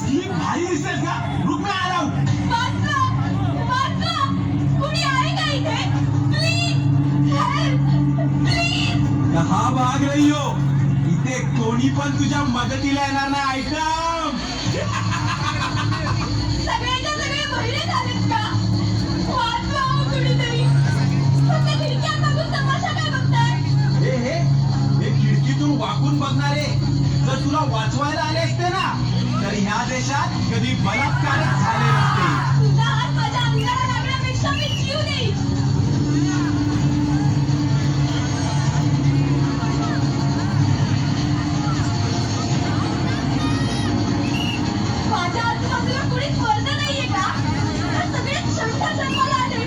ही भारी दिसतेस का? रुक मैं आ रहा हूं. वाचवा! वाचवा! कुणी आहे का इथे? Please help! प्लीज! कहा भाग रही हो? इथे कोणी पण तुझ्या मदतीला येणार नाही. आयटम सगळ्याच्या सगळे बहिरे झालेत का? वाचवा हो कुणीतरी! फक्त खिडक्या बघून तमाशा काय बघताय? हे खिडकीतून वाकून बघणारे जर तुला वाचवायला आले असते ना तर ह्या देशात कधी बलात्कारच झाले नसते. तुझा हात माझ्या अंगाला लागण्यापेक्षा मी जीव देईन. माझ्या आजूबाजूला कुणीच मरलं नाहीये का? तर सगळेच शंख जन्माला आले.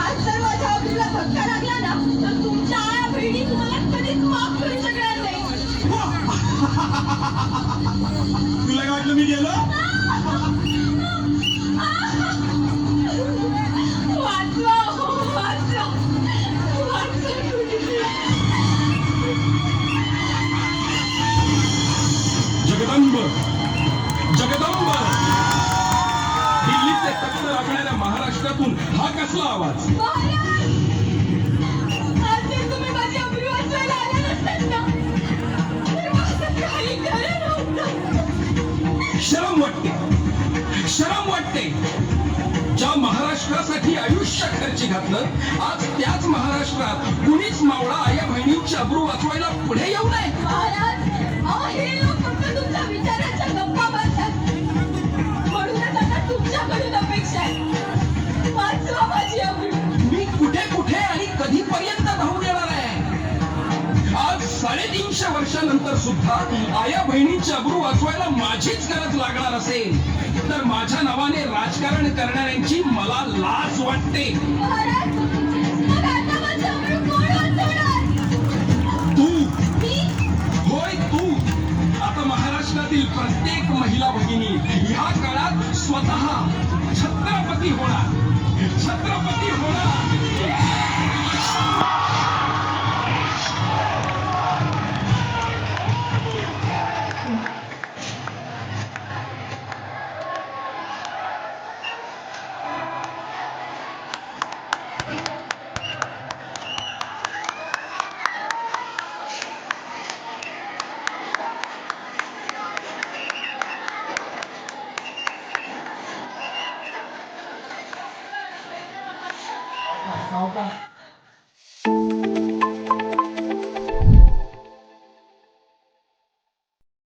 आज जर माझ्या अब्रूला धक्का लागला ना तर तुमच्या आया बहिणी तुम्हाला कधीच माफ करू शकणार नाही. तुला काय वाटलं मी गेलो? वाचवा हो, वाचवा. वाचवा कुणीतरी. जगदंब जगदंब दिल्लीचे तख्त राखणाऱ्या महाराष्ट्रातून हा कसला आवाज? महाराज! आज जर तुम्ही माझी अब्रू वाचवायला आले नसतात ना तर माझं काही खरं नव्हतं. शरम वाटते शरम वाटते. ज्या महाराष्ट्रासाठी आयुष्य खर्ची घातलं आज त्याच महाराष्ट्रात कुणीच मावळा आया बहिणींची अब्रू वाचवायला पुढे येऊ नये. महाराज, अहो हे लोक फक्त तुमच्या विचारांच्या गप्पा मारतात. म्हणूनच आता तुमच्याकडून अपेक्षा आहे. वाचवा माझी अब्रू. मी कुठे कुठे आणि कधीपर्यंत धावून येणार आहे? आज 350 वर्षानंतर सुद्धा आया बहिणींची अब्रू वाचवायला माझीच गरज लागणार असेल तर माझ्या नावाने राजकारण करणाऱ्यांची मला लाज वाटते. महाराज, मग आता माझी अब्रू कोण वाचवणार? तू मी? होय तू. आता महाराष्ट्रातील प्रत्येक महिला भगिनी ह्या काळात स्वतः छत्रपती होणार. छत्रपती होणार. सावकाश